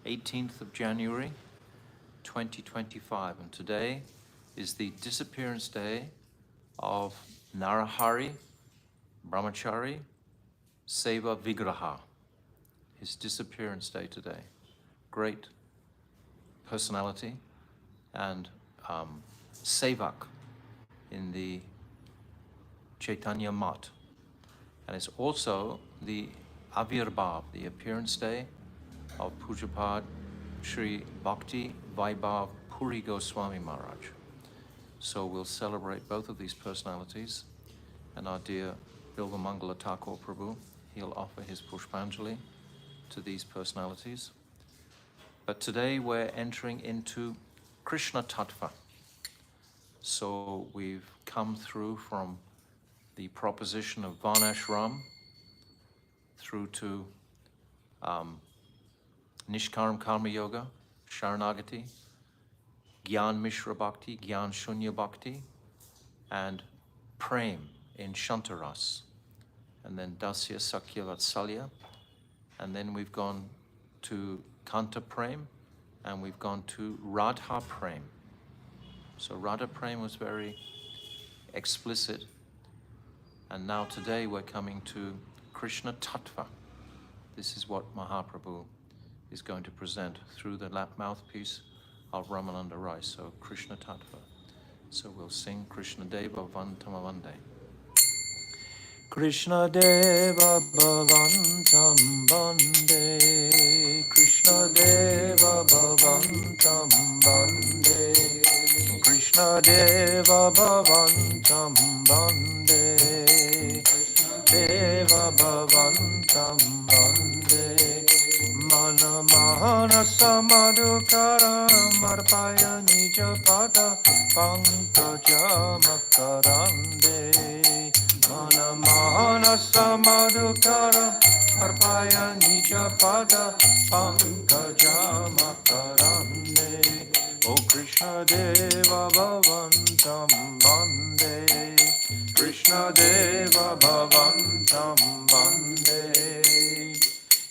18th of January 2025, and today is the disappearance day of Narahari Brahmachari Seva Vigraha. His disappearance day today. Great personality and Sevak in the Chaitanya Mat. And it's also the Avirbhav, the appearance day of Pujapad Sri Bhakti Vaibhav Puri Goswami Maharaj. So we'll celebrate both of these personalities, and our dear Bilva Mangala Thakur Prabhu, he'll offer his Pushpanjali to these personalities. But today we're entering into Krishna Tattva. So we've come through from the proposition of Varnashram through to Nishkaram Karma Yoga, Sharanagati, Gyan Mishra Bhakti, Gyan Shunya Bhakti, and Prem in Shantaras, and then Dasya Sakya Vatsalya, and then we've gone to Kanta Prem, and we've gone to Radha Prem. So Radha Prem was very explicit, and now today we're coming to Krishna Tattva. This is what Mahaprabhu is going to present through the mouthpiece of Ramananda Rai. So Krishna Tattva. So we'll sing Krishna Deva Vantamavande. Krishna Deva Bhavantam Bande, Krishna Deva Bhavantam Bande, Krishna Deva Bhavantam Bande, Deva Bhavantam Bande, Mana Mahana Samadhukara Marpaya Nija Pada Pankaja Makarande, Mana Mahana Samadhukara Arpaya Nija Pada Pankaja Makarande. O Krishna Deva Bhavantam Bande, Krishna Deva Bhavantam Bande,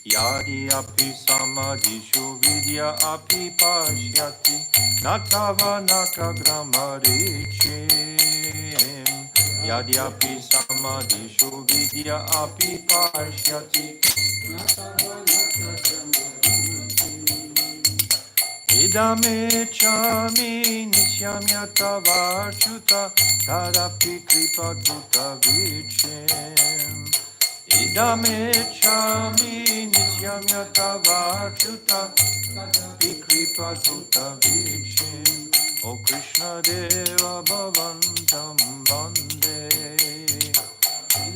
Yadi api samadhishu vidya api pashyati natava nakagramaricim. Yadi api samadhishu vidya api pashyati idame chami nisyamyata varchuta tadapi kripa duta vichim. Idame chami nisyamyata varchuta vikripa duta vichim. O Krishna Deva Bhavantam Bande,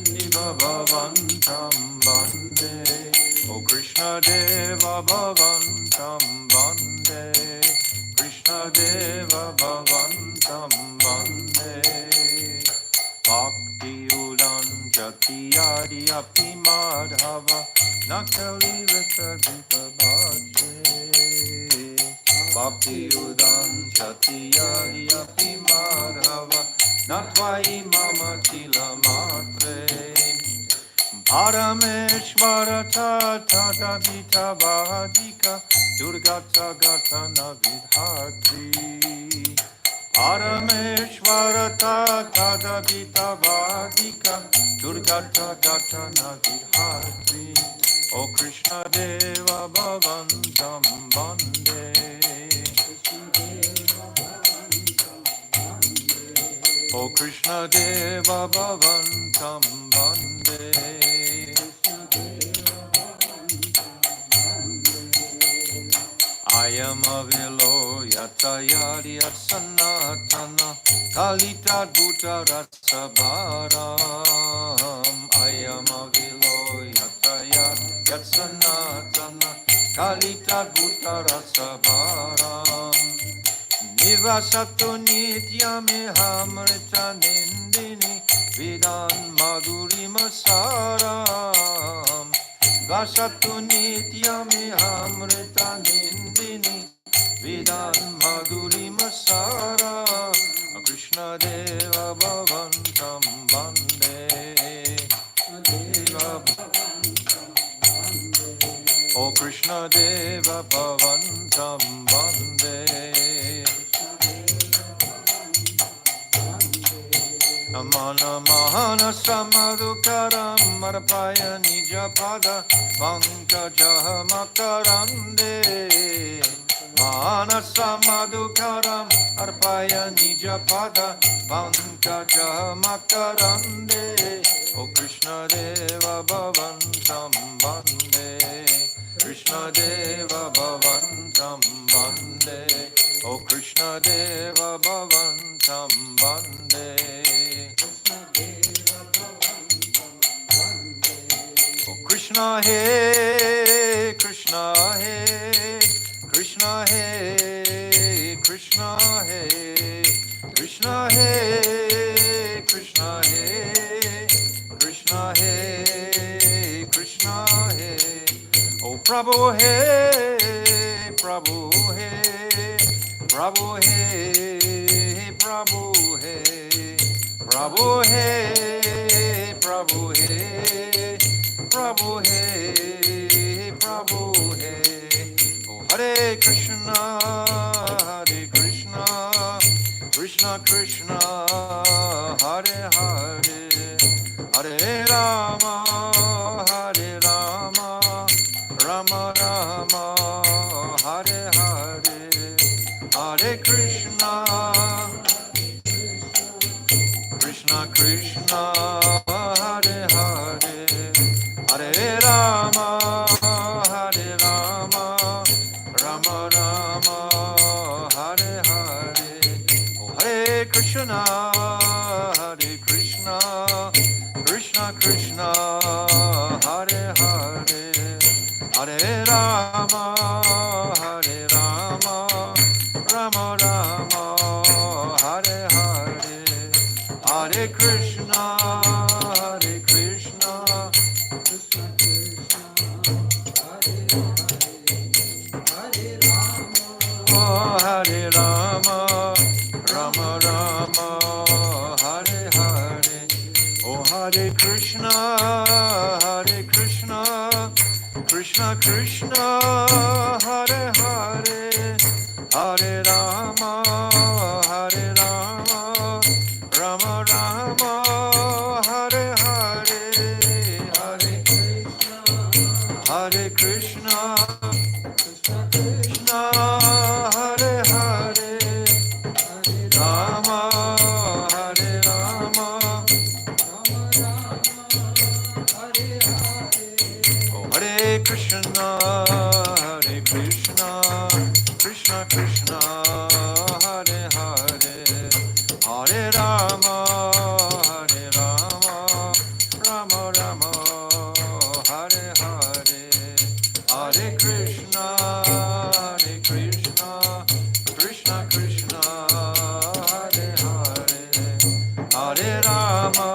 Deva Bhavantam Bande, O Krishna Deva Bhavantam Bande, Krishna Deva Bhavantam Bande, Bhakti Udan Jati Adi Api Madhava Nakali Rita Vita Bhakti, Bhakti Udan Jati Adi Api Madhava Natvai Mama Tila Matre, Parameshvara Tata Vita Vahadika Durgata Gata Navidhatri, Parameshvara Tata Vita Vahadika Durgata Gata Navidhatri. O Krishna Deva Bhavantam Bande, O Krishna Deva Bhavantam Bande, I am avilo yatayari asanatana kalita bhuta rasabaram. I am avilo yatayari asanatana kalita bhuta rasabaram. Nivasatu nityame hamrita nindini vidan madhuri masaram. Vasatu nityame hamrita nindini vidan madhuri masara. Krishna Deva Bhavantam Bande, Deva O Krishna Deva Bhavantam Vande. Amana Mahana Samadukaram Marapaya Nijapada Pankajaha Makarande. Manasa Madhukaram Arpaya Nijapada Pankaja Makarande. O Krishna Deva Bhavantam Vande. Krishna Deva Bhavantam Vande. O Krishna Deva Bhavantam Vande. O Krishna He Krishna He Krishna He Krishna He Krishna He Krishna He Krishna He Krishna He. Oh Prabhu He Prabhu He Prabhu He Prabhu He Prabhu He Prabhu He Prabhu He Prabhu He. Hare Krishna, Krishna Krishna, Hare Hare, Hare Rama, Rama Rama, Hare Hare, Hare Krishna, Krishna Krishna, Hare Hare, Hare Rama, Hare Rama. Rama Rama, Hare Hare, oh Hare Krishna, Krishna Krishna, Hare Hare, Hare Rama, Rama Rama, Hare Hare, Hare Krishna, Krishna Hare Rama, Rama Rama, Hare Hare. Oh Hare Krishna, Krishna Krishna, Hare Hare, Hare Rama, Rama Rama, Hare Hare, Hare Krishna, Krishna Hare Hare, Rama Hare Rama, oh Hare Krishna, Krishna Krishna, Hare Hare, Hare Rama, Rama Rama, Hare Hare, Hare Krishna, Krishna Krishna, Hare Hare, Hare Rama,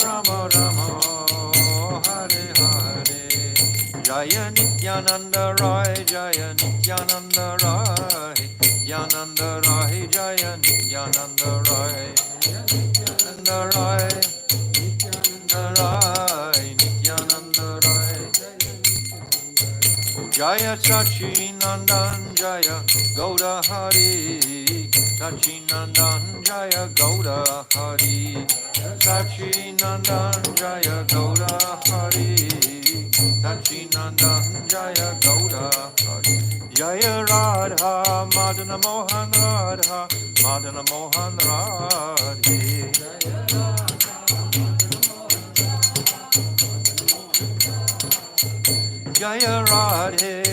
Rama Rama, Hare Hare. Jaya Nityananda Rai, Jaya Nityananda Rai, Nityananda Rai, Jaya Nityananda Rai, Nityananda Rai, Nityananda Rai. Jaya Sachinandan Jaya Gauda Hari, Sachinandan Jaya Gauda Hari, Sachinandan Jaya Gauda Hari, Sachinandan Jaya Gauda Hari. Jaya Radha Madana Mohan Radha, Madana Mohan Radhe. Jaya Radhe,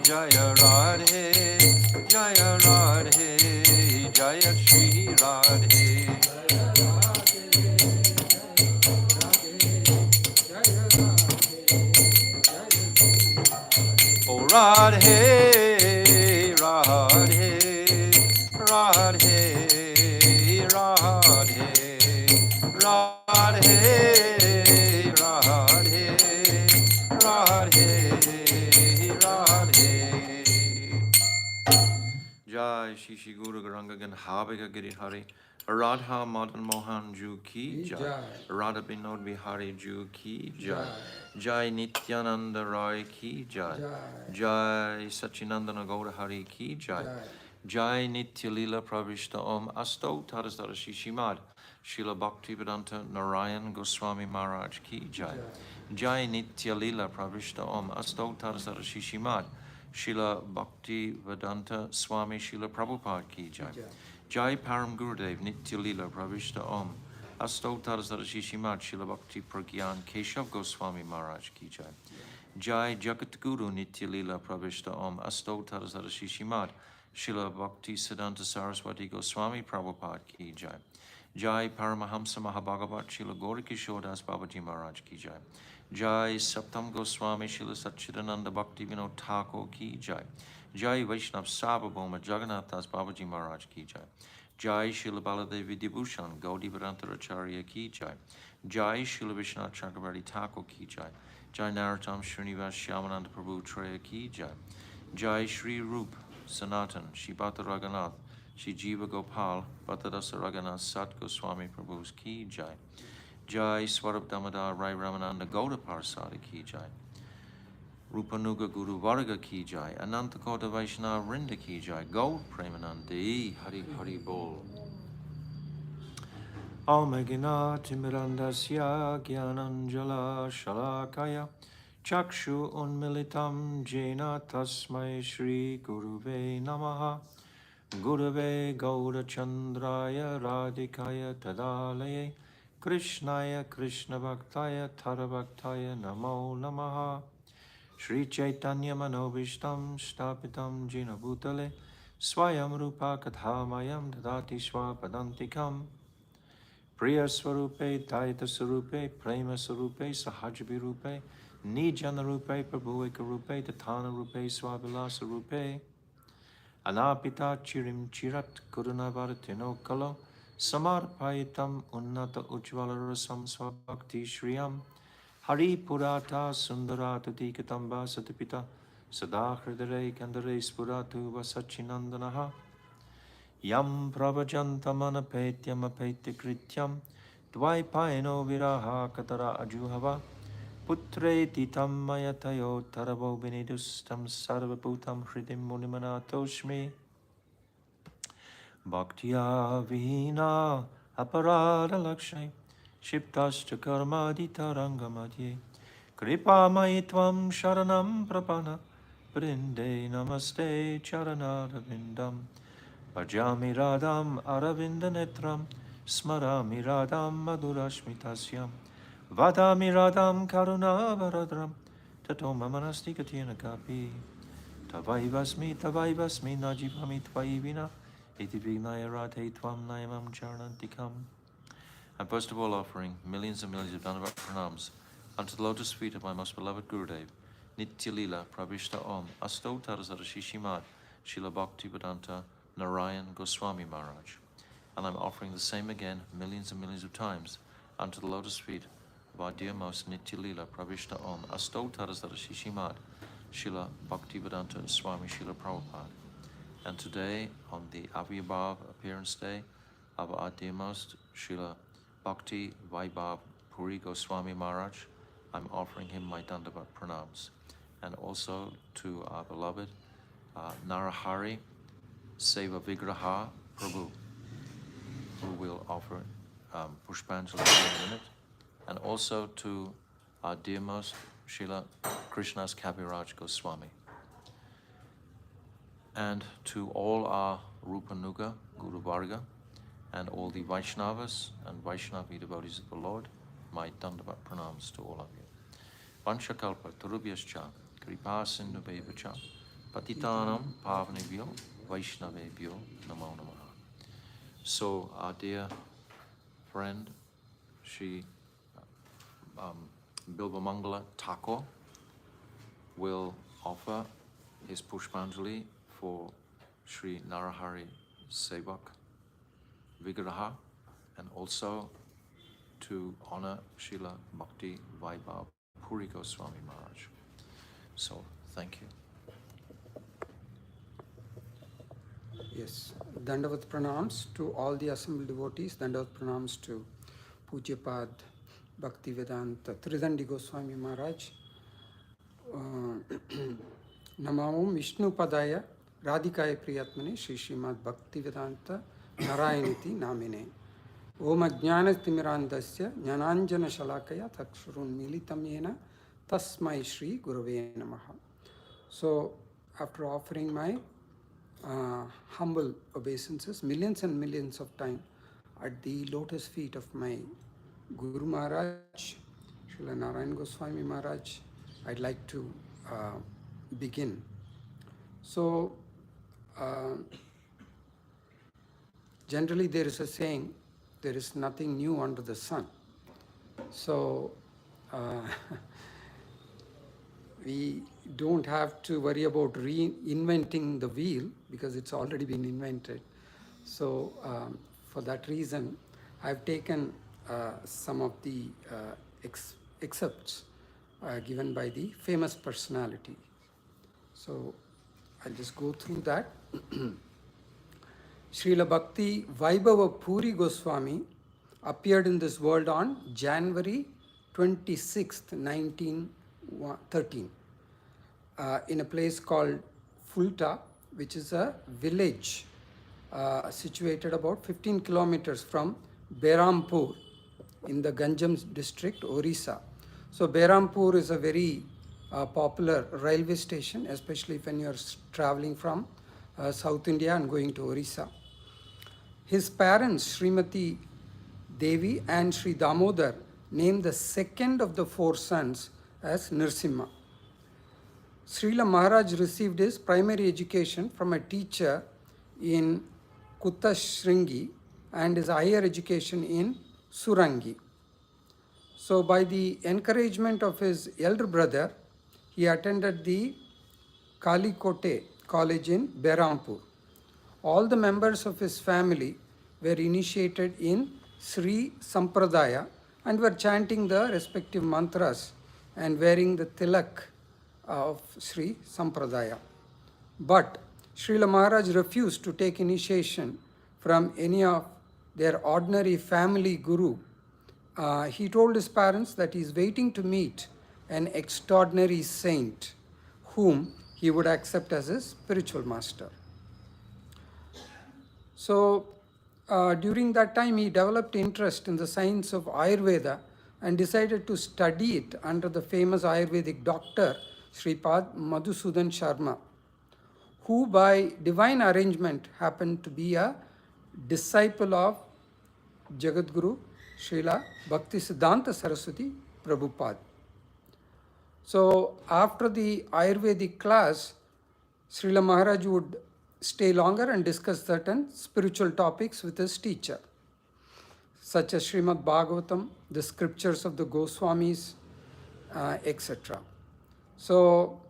Jaya Radhe, Jaya Radhe, Jaya Shri Radhe. Oh Radhe, Radhe, Radhe, Radhe, Radhe, Radhe, Radhe, Radhe. Jai Shishi Guru Garanga Ganhabiga Giri Hari, Radha Madan Mohan Ju Ki Jai, Radha Binod Bihari Ju Ki Jai, Jai Nityananda Rai Ki Jai, Jai Sachinandana Gaura Hari Ki Jai, Jai Nitya Lila Pravishta Om Asto Tadasdara Shishimad, Srila Bhaktivedanta Narayan Goswami Maharaj Ki Jai, Jai Nitya Lila Pravishta Om Asto Tadasdara Shishimad, Srila Bhaktivedanta Swami Srila Prabhupada Ki Jai, Jai Param Gurudev Nitya Lila Pravishta Om Asto Tadasdara Shishimad, Srila Bhakti Pragyan Keshav Goswami Maharaj Ki Jai, Jai Jagat Guru Nitya Lila Pravishta Om Asto Tadasdara Shishimad, Srila Bhakti Siddhanta Saraswati Goswami Prabhupada Ki Jai, Jai Paramahamsa Mahabhagavat Srila Gaurikishore Das Babaji Maharaj Ki Jai, Jai Saptam Goswami Srila Satchidananda Bhakti Vinod Thakur Ki Jai, Jai Vaishnav Sabhabhoma Jagannath Das Babaji Maharaj Ki Jai, Jai Srila Baladevi Dibhushan Gaudi Vedanta Acharya Ki Jai, Jai Srila Vishwanath Chakravarti Thakur Ki Jai, Jai Narottam Srinivas Shyamananda Prabhu Treya Ki Jai, Jai Shri Rup Sanatan Shri Bhatta Raghunath Shri Jiva Gopal Bhattadasa Raghunath Sat Goswami Prabhu's Ki Jai, Jai Swarab Damodar Raya Ramananda Gauda Parsada Ki Jai, Rupanuga Guru Varga Ki Jai, Ananta Kota Vaishnava Vrinda Ki Jai, Gaur Premanandi Hari Hari Bol. Almegina Timirandasya Gyananjala Shalakaya Chakshu Unmilitam Jena Tasmai Shri Guruve Namaha Gurave Gaura Chandraya Radhikaya Tadalaye Krishnaya Krishna Bhaktaya Tarabhaktaya Namo Namaha Shri Chaitanya Manobishtam Stapitam Jena Bhutale Swayam Rupa Kathamayam Dadati Swapadantikam Priya Swarupe, Taita Swarupe, Prema Swarupe, Sahajabi Rupe, Nijana Rupe, Prabhuika Rupe, Tatana Rupe, Swabilasa Rupe, Anapita Chirim Chirat, Kurunavaratino Kalo, Samarpaitam Unnata Ujvala Rasam Swabhakti Shriyam, Hari Purata Sundarata Dikatamba Satipita, Sadahridare Kandare Spuratu Vasachinandanaha, Yam Pravajantamanapetyam Apetykrityam Dvaipaino Viraha Katara Ajuhava Putre Titam Mayatayo Taravo Benedustam Sarvabhutam Hridim Munimanatoshmi Bhaktya Vihina Aparada Lakshmi Shiptashta Karmadita Rangamadye Kripa Maitvam Sharanam Prapana Brinde Namaste Charanarvindam Bhajami Radham Aravindanetram Smarami Radham Madhurashmitasyam Vadami Radham Karunavaradram Tato Mamanasti Katyana Kapi Tavaivasmi Najibhami Tvaivina Iti Vignaya Radhe Tvam Nayamam Charanantikam. I'm first of all offering millions and millions of Dandavat pranams unto the lotus feet of my most beloved Gurudev, Nitya Lila Pravishta Om Asto Tarazara Shishimad Srila Bhakti Vedanta Narayan Goswami Maharaj. And I'm offering the same again millions and millions of times unto the lotus feet of our dear most Nitya Lila Pravishta Om Asto Tarazara Shishimad Srila Bhakti Vedanta Swami Srila Prabhupada. And today, on the Avyabhav appearance day of our dear most Srila Bhakti Vaibhav Puri Goswami Maharaj, I'm offering him my Dandavat pranams. And also to our beloved Narahari Seva Vigraha Prabhu, who will offer Pushpanjali in a minute, and also to our dearmost Srila Krishnas Kaviraj Goswami, and to all our Rupanuga Guru Varga, and all the Vaishnavas and Vaishnavi devotees of the Lord, my Dandavat pranams to all of you. Vanchakalpa Turubhyascha Kripa Sindhu Bevacha Patitanam Pavanebhyo Vaishnavebhyo Namo Namaha. So our dear friend, Shri Bilvamangala Thakur will offer his Pushpanjali for Shri Narahari Sevak Vigraha, and also to honor Srila Bhakti Vaibhav Puri Goswami Maharaj. So, thank you. Yes, Dandavat pranams to all the assembled devotees. Dandavat pranams to Pujyapad Bhaktivedanta Tridandi Goswami Maharaj. Namam Vishnu Padaya Radhikaya Priyatmane Shri Srimad Bhaktivedanta Narayaniti Namine. Om Ajnana Timirandasya Jnananjana Shalakaya Takshurun Militam Yena Tasmai Shri Gurave Namaha. So, after offering my humble obeisances, millions and millions of times at the lotus feet of my Guru Maharaj, Srila Narayan Goswami Maharaj, I'd like to begin. So, generally there is a saying, there is nothing new under the sun. So, we don't have to worry about reinventing the wheel because it's already been invented. So for that reason, I've taken some of the excerpts given by the famous personality. So I'll just go through that. Srila Bhakti Vaibhava Puri Goswami appeared in this world on January 26th, 1913 in a place called Fulta, which is a village situated about 15 kilometers from Behrampur in the Ganjam district, Orissa. So Behrampur is a very popular railway station, especially when you are traveling from South India and going to Orissa. His parents, Srimati Devi and Sri Damodar, named the second of the four sons as Nrsimha. Srila Maharaj received his primary education from a teacher in Kuttashringi and his higher education in Surangi. So by the encouragement of his elder brother, he attended the Kalikote college in Behrampur. All the members of his family were initiated in Sri Sampradaya and were chanting the respective mantras and wearing the tilak of Sri Sampradaya. But Srila Maharaj refused to take initiation from any of their ordinary family guru. He told his parents that he is waiting to meet an extraordinary saint whom he would accept as his spiritual master. So during that time he developed interest in the science of Ayurveda and decided to study it under the famous Ayurvedic doctor Sripad Madhusudan Sharma, who by divine arrangement happened to be a disciple of Jagadguru Srila Bhaktisiddhanta Saraswati Prabhupada. So after the Ayurvedic class, Srila Maharaj would stay longer and discuss certain spiritual topics with his teacher, such as Srimad Bhagavatam, the scriptures of the Goswamis, etc. So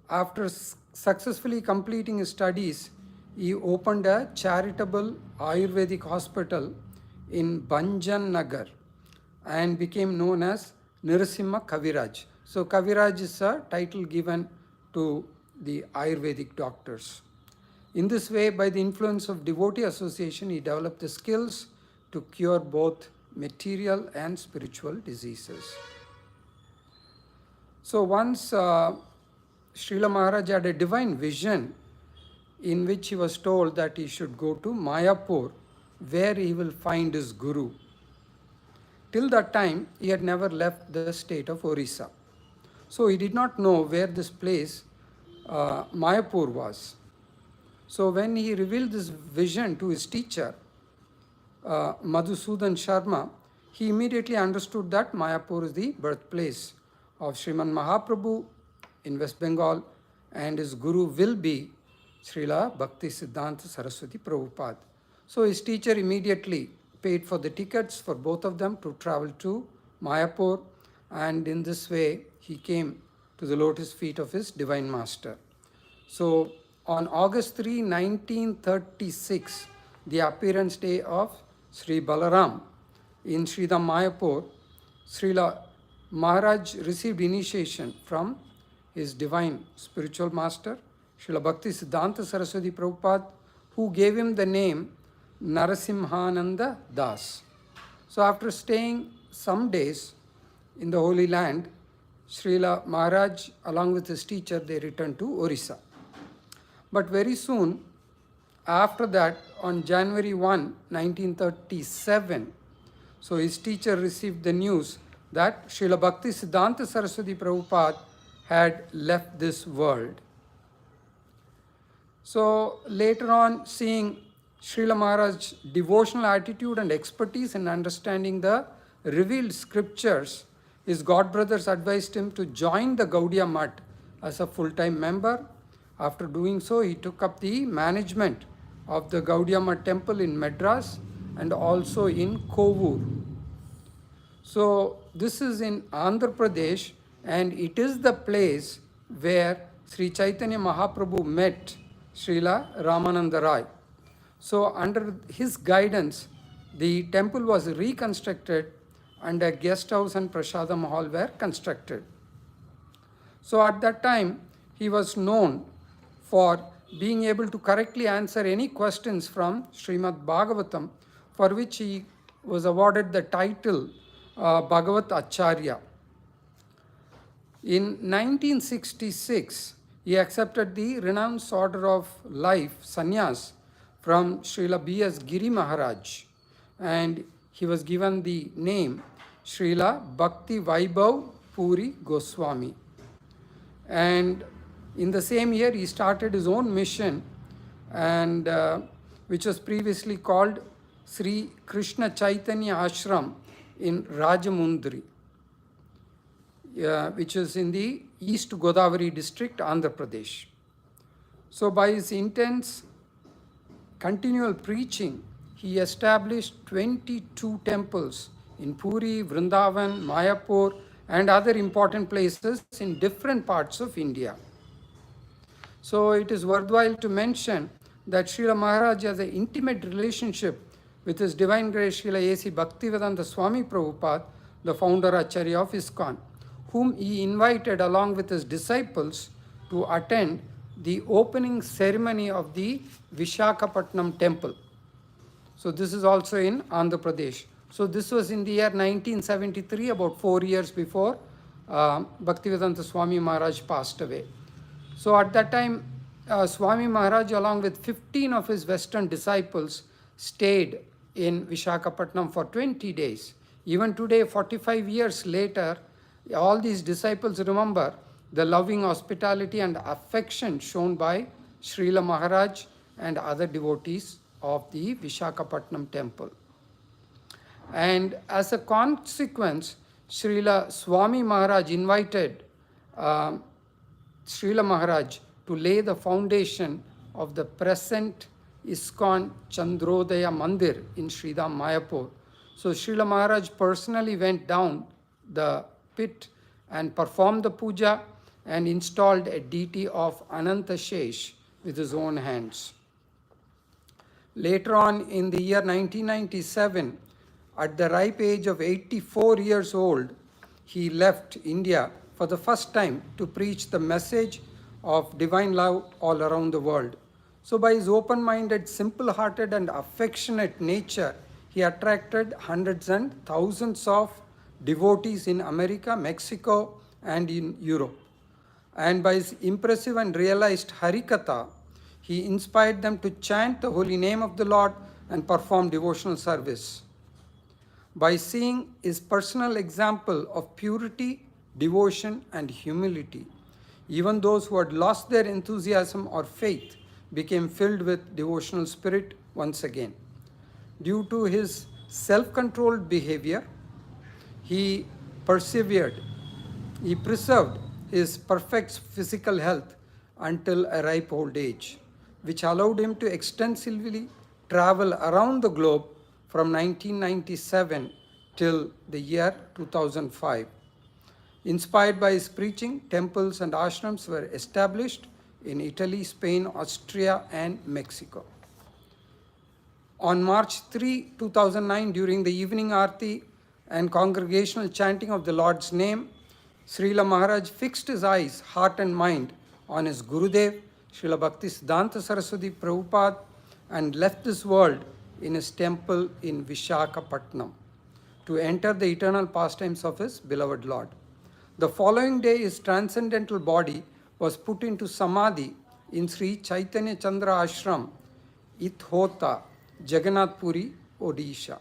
after successfully completing his studies, he opened a charitable Ayurvedic hospital in Banjan Nagar and became known as Narasimha Kaviraj. So Kaviraj is a title given to the Ayurvedic doctors. In this way, by the influence of devotee association, he developed the skills to cure both material and spiritual diseases. So once Srila Maharaj had a divine vision in which he was told that he should go to Mayapur, where he will find his guru. Till that time, he had never left the state of Orissa. So he did not know where this place, Mayapur, was. So when he revealed this vision to his teacher, Madhusudan Sharma, he immediately understood that Mayapur is the birthplace of Sriman Mahaprabhu in West Bengal, and his guru will be Srila Bhaktisiddhanta Saraswati Prabhupada. So his teacher immediately paid for the tickets for both of them to travel to Mayapur, and in this way he came to the lotus feet of his divine master. So on August 3, 1936, the appearance day of Sri Balaram in Sridham Mayapur, Srila Maharaj received initiation from his divine spiritual master, Srila Bhaktisiddhanta Saraswati Prabhupada, who gave him the name Narasimhananda Das. So after staying some days in the Holy Land, Srila Maharaj, along with his teacher, they returned to Orissa. But very soon after that, on January 1, 1937, so his teacher received the news that Srila Bhakti Siddhanta Saraswati Prabhupada had left this world. So later on, seeing Srila Maharaj's devotional attitude and expertise in understanding the revealed scriptures, his godbrothers advised him to join the Gaudiya Mutt as a full-time member. After doing so, he took up the management of the Gaudiya Mutt temple in Madras and also in Kovur. So this is in Andhra Pradesh, and it is the place where Sri Chaitanya Mahaprabhu met Srila Ramananda Rai. So under his guidance, the temple was reconstructed and a guest house and prasadam hall were constructed. So at that time, he was known for being able to correctly answer any questions from Srimad Bhagavatam, for which he was awarded the title Bhagavat Acharya. In 1966, he accepted the renounced order of life, sannyas, from Srila B.S. Giri Maharaj, and he was given the name Srila Bhakti Vaibhav Puri Goswami. And in the same year, he started his own mission, and which was previously called Sri Krishna Chaitanya Ashram in Rajamundri, which is in the East Godavari district, Andhra Pradesh. So by his intense continual preaching, he established 22 temples in Puri, Vrindavan, Mayapur, and other important places in different parts of India. So it is worthwhile to mention that Srila Maharaj has an intimate relationship with His Divine Grace Srila A.C. Bhaktivedanta Swami Prabhupada, the founder Acharya of ISKCON, whom he invited along with his disciples to attend the opening ceremony of the Vishakhapatnam temple. So this is also in Andhra Pradesh. So this was in the year 1973, about 4 years before Bhaktivedanta Swami Maharaj passed away. So at that time, Swami Maharaj, along with 15 of his Western disciples, stayed in Vishakhapatnam for 20 days. Even today, 45 years later, all these disciples remember the loving hospitality and affection shown by Srila Maharaj and other devotees of the Vishakhapatnam temple. And as a consequence, Srila Swami Maharaj invited Srila Maharaj to lay the foundation of the present ISKCON Chandrodaya Mandir in Sridham, Mayapur. So Srila Maharaj personally went down the pit and performed the puja and installed a deity of Ananta Shesh with his own hands. Later on in the year 1997, at the ripe age of 84 years old, he left India for the first time to preach the message of divine love all around the world. So by his open-minded, simple-hearted and affectionate nature, he attracted hundreds and thousands of devotees in America, Mexico, and in Europe. And by his impressive and realized Harikatha, he inspired them to chant the holy name of the Lord and perform devotional service. By seeing his personal example of purity, devotion, and humility, even those who had lost their enthusiasm or faith became filled with devotional spirit once again. Due to his self-controlled behavior, he persevered. He preserved his perfect physical health until a ripe old age, which allowed him to extensively travel around the globe from 1997 till the year 2005. Inspired by his preaching, temples and ashrams were established in Italy, Spain, Austria, and Mexico. On March 3, 2009, during the evening Aarti and congregational chanting of the Lord's name, Srila Maharaj fixed his eyes, heart and mind on his Gurudev, Srila Bhakti Siddhanta Saraswati Prabhupada, and left this world in his temple in Vishakhapatnam to enter the eternal pastimes of his beloved Lord. The following day, his transcendental body was put into Samadhi in Sri Chaitanya Chandra Ashram, Ithota, Jagannath Puri, Odisha.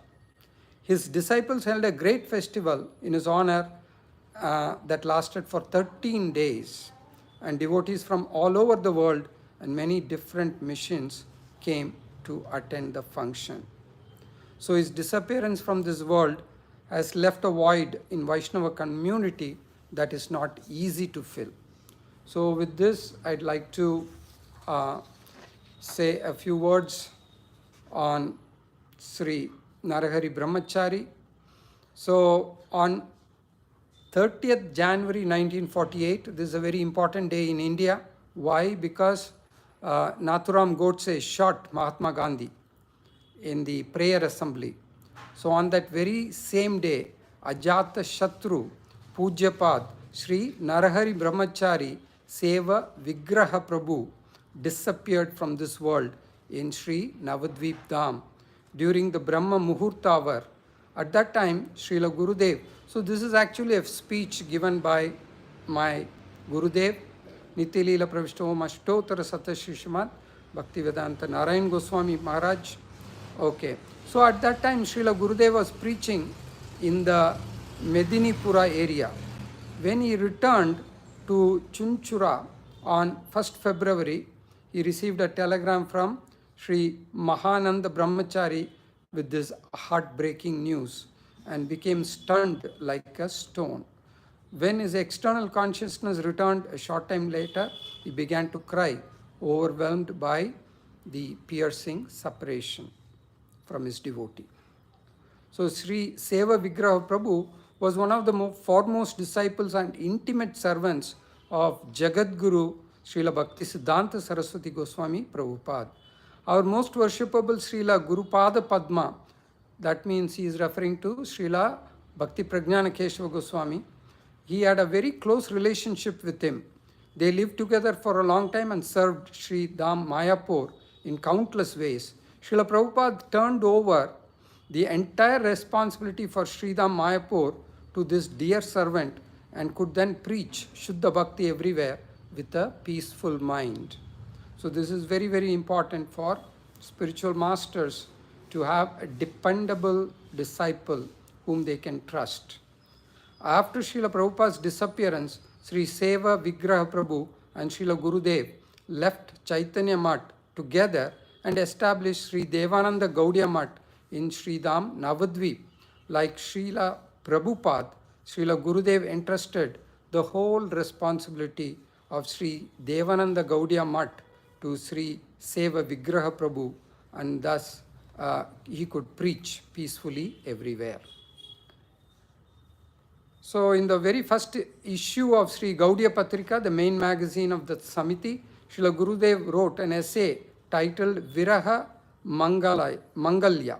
His disciples held a great festival in his honor that lasted for 13 days, and devotees from all over the world and many different missions came to attend the function. So his disappearance from this world has left a void in Vaishnava community that is not easy to fill. So with this, I'd like to say a few words on Sri Narahari Brahmachari. So on 30th January 1948, this is a very important day in India. Why? Because Nathuram Godse shot Mahatma Gandhi in the prayer assembly. So on that very same day, Ajata Shatru Pujyapad Sri Narahari Brahmachari Seva Vigraha Prabhu disappeared from this world in Sri Navadvip Dham during the Brahma Muhurta hour. At that time, Srila Gurudev, so this is actually a speech given by my Gurudev, Nityalila Pravishtom Ashtotara Satashishmat, Bhaktivedanta Narayan Goswami Maharaj. Okay, so at that time, Srila Gurudev was preaching in the Medinipura area. When he returned to Chunchura on 1st February, he received a telegram from Sri Mahananda Brahmachari with this heartbreaking news and became stunned like a stone. When his external consciousness returned a short time later, he began to cry, overwhelmed by the piercing separation from his devotee. So Sri Seva Vigraha Prabhu was one of the foremost disciples and intimate servants of Jagadguru Srila Bhaktisiddhanta Saraswati Goswami Prabhupada. Our most worshipable Srila Gurupada Padma, that means he is referring to Srila Bhakti Pragnana Keshava Goswami. He had a very close relationship with him. They lived together for a long time and served Sri Dham Mayapur in countless ways. Srila Prabhupada turned over the entire responsibility for Sri Dham Mayapur to this dear servant and could then preach Shuddha Bhakti everywhere with a peaceful mind. So this is very, very important for spiritual masters to have a dependable disciple whom they can trust. After Srila Prabhupada's disappearance, Sri Seva Vigraha Prabhu and Srila Gurudev left Chaitanya Mat together and established Sri Devananda Gaudiya Mat in Sri Dham Navadvip. Like Srila Prabhupada, Srila Gurudev entrusted the whole responsibility of Sri Devananda Gaudiya Mat to Sri Seva Vigraha Prabhu, and thus he could preach peacefully everywhere. So in the very first issue of Sri Gaudiya Patrika, the main magazine of the Samiti, Srila Gurudev wrote an essay titled Viraha Mangalya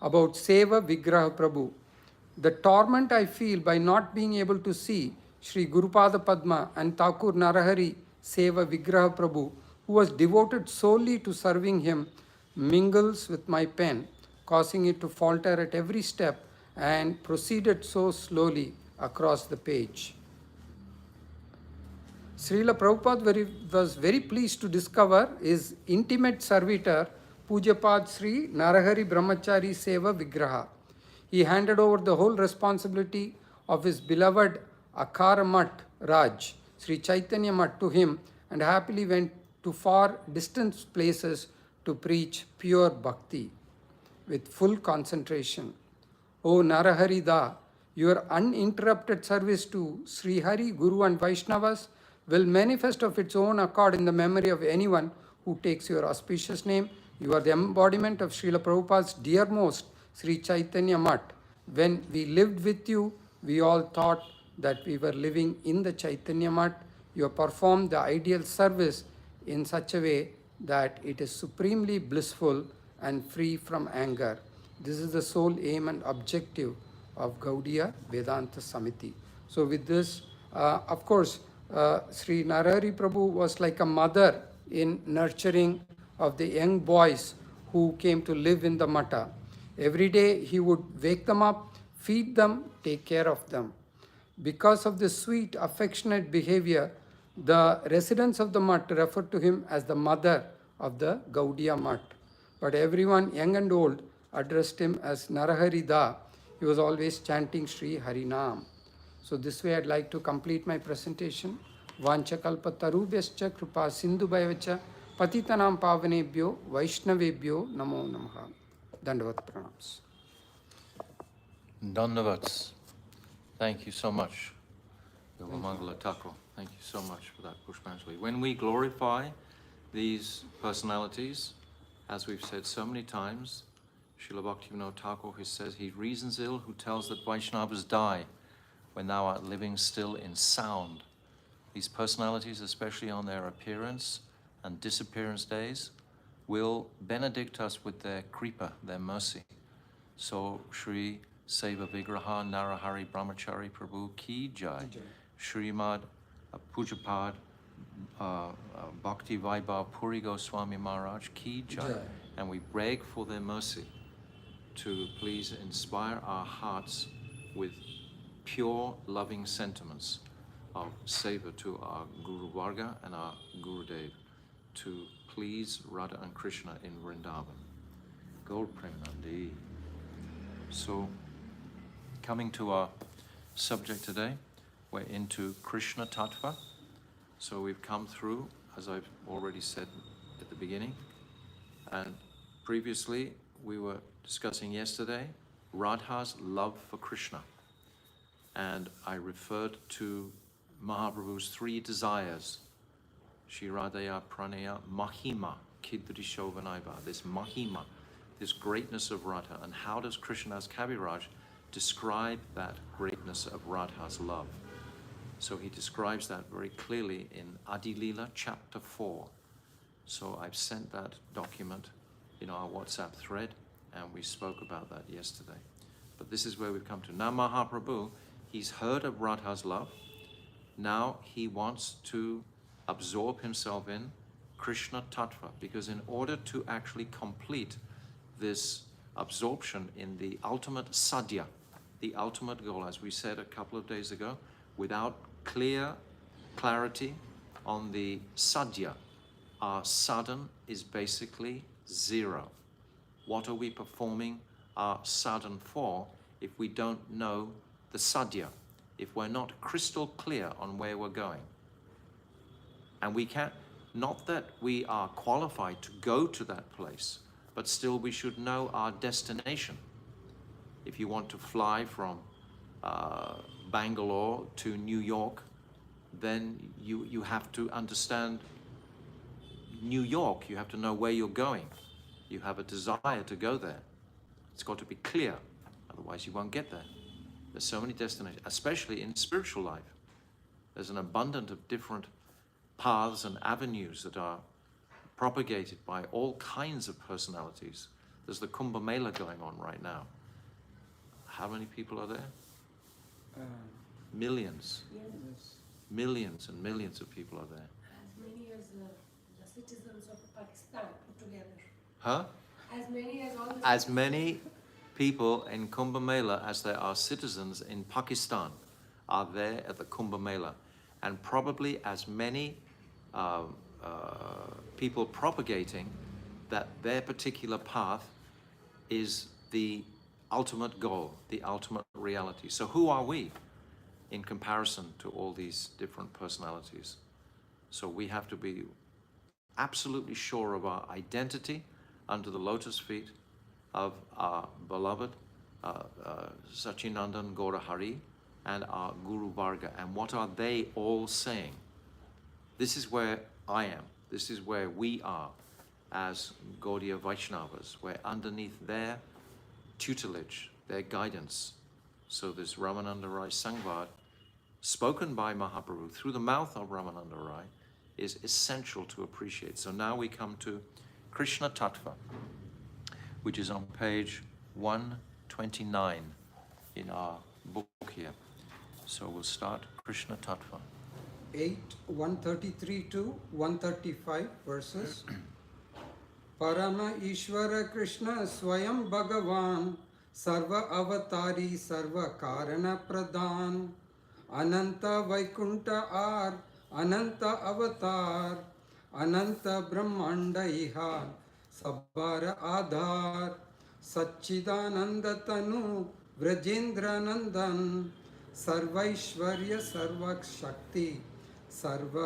about Seva Vigraha Prabhu. The torment I feel by not being able to see Sri Gurupada Padma and Thakur Narahari Seva Vigraha Prabhu, who was devoted solely to serving him, mingles with my pen, causing it to falter at every step and proceeded so slowly across the page. Srila Prabhupada was very pleased to discover his intimate servitor, Pujapad Sri Narahari Brahmachari Seva Vigraha. He handed over the whole responsibility of his beloved Akara Mat Raj, Sri Chaitanya Mat, to him and happily went to far distant places to preach pure bhakti with full concentration. O Narahari Da, your uninterrupted service to Sri Hari, Guru and Vaishnavas will manifest of its own accord in the memory of anyone who takes your auspicious name. You are the embodiment of Srila Prabhupada's dearmost Sri Chaitanya Mat. When we lived with you, we all thought that we were living in the Chaitanya Mat. You have performed the ideal service in such a way that it is supremely blissful and free from anger. This is the sole aim and objective of Gaudiya Vedanta Samiti. So with this, of course, Sri Narahari Prabhu was like a mother in nurturing of the young boys who came to live in the Mata. Every day he would wake them up, feed them, take care of them. Because of this sweet, affectionate behavior, the residents of the Mutt referred to him as the mother of the Gaudiya Mutt. But everyone, young and old, addressed him as Narahari Da. He was always chanting Sri Harinam. So this way I'd like to complete my presentation. Vanchakalpa tarubhyascha kripa sindhu bhayavacha patitanam pavanebhyo vaishnavebhyo namo namaha. Dandavat pranams. Dandavats. Thank you so much, Yogamangala Thakur. Thank you so much for that Pushpanjali. When we glorify these personalities, as we've said so many times, Srila Bhaktivinoda Thakur who says he reasons ill who tells that Vaishnavas die when thou art living still in sound. These personalities, especially on their appearance and disappearance days, will benedict us with their kripa, their mercy. So Shri Seva Vigraha Narahari Brahmachari Prabhu Ki Jai, Shrimad Pujapad Bhakti Vaibhav Puri Goswami Maharaj Ki Jai. And we beg for their mercy to please inspire our hearts with pure loving sentiments of seva to our Guru Varga and our Gurudev to please Radha and Krishna in Vrindavan. Gaur Premanandi. So, coming to our subject today, we're into Krishna Tattva. So we've come through, as I've already said at the beginning, and previously we were discussing yesterday Radha's love for Krishna. And I referred to Mahaprabhu's three desires, Shiradaya Pranaya Mahima Kidrishovanaiva, this Mahima, this greatness of Radha. And how does Krishnadas Kaviraj describe that greatness of Radha's love? So he describes that very clearly in Adi Leela chapter 4. So I've sent that document in our WhatsApp thread, and we spoke about that yesterday. But this is where we've come to. Now Mahaprabhu, he's heard of Radha's love. Now he wants to absorb himself in Krishna Tattva, because in order to actually complete this absorption in the ultimate sadhya, the ultimate goal, as we said a couple of days ago, without clarity on the sadhya, our sadhan is basically zero. What are we performing our sadhan for if we don't know the sadhya, if we're not crystal clear on where we're going? And we can't, not that we are qualified to go to that place, but still we should know our destination. If you want to fly from Bangalore to New York, then you have to understand New York. You have to know where you're going. You have a desire to go there. It's got to be clear, otherwise you won't get there. There's so many destinations, especially in spiritual life. There's an abundance of different paths and avenues that are propagated by all kinds of personalities. There's the Kumbh Mela going on right now. How many people are there? Millions. Yes. Millions and millions of people are there. As many as the citizens of Pakistan put together. Huh? As many as all the As many people in Kumbh Mela as there are citizens in Pakistan are there at the Kumbh Mela. And probably as many people propagating that their particular path is the ultimate goal, the ultimate reality. So who are we in comparison to all these different personalities? So we have to be absolutely sure of our identity under the lotus feet of our beloved Sachinandan Gaura Hari and our Guru Varga. And what are they all saying? This is where I am. This is where we are as Gaudiya Vaishnavas. We're underneath their tutelage, their guidance. So this Ramananda Rai Samvada, spoken by Mahaprabhu through the mouth of Ramananda Rai, is essential to appreciate. So now we come to Krishna Tattva, which is on page 129 in our book here. So we'll start Krishna Tattva. 133 to 135 verses. परम ईश्वर कृष्ण स्वयं भगवान सर्व अवतारी सर्व कारण प्रदान अनंत Vaikuntha are अनंत अवतार अनंत ब्रह्मांड इहा सब्बार आधार सच्चिदानंद तनु व्रजेंद्र नंदन सर्वैश्वर्य सर्व शक्ति सर्व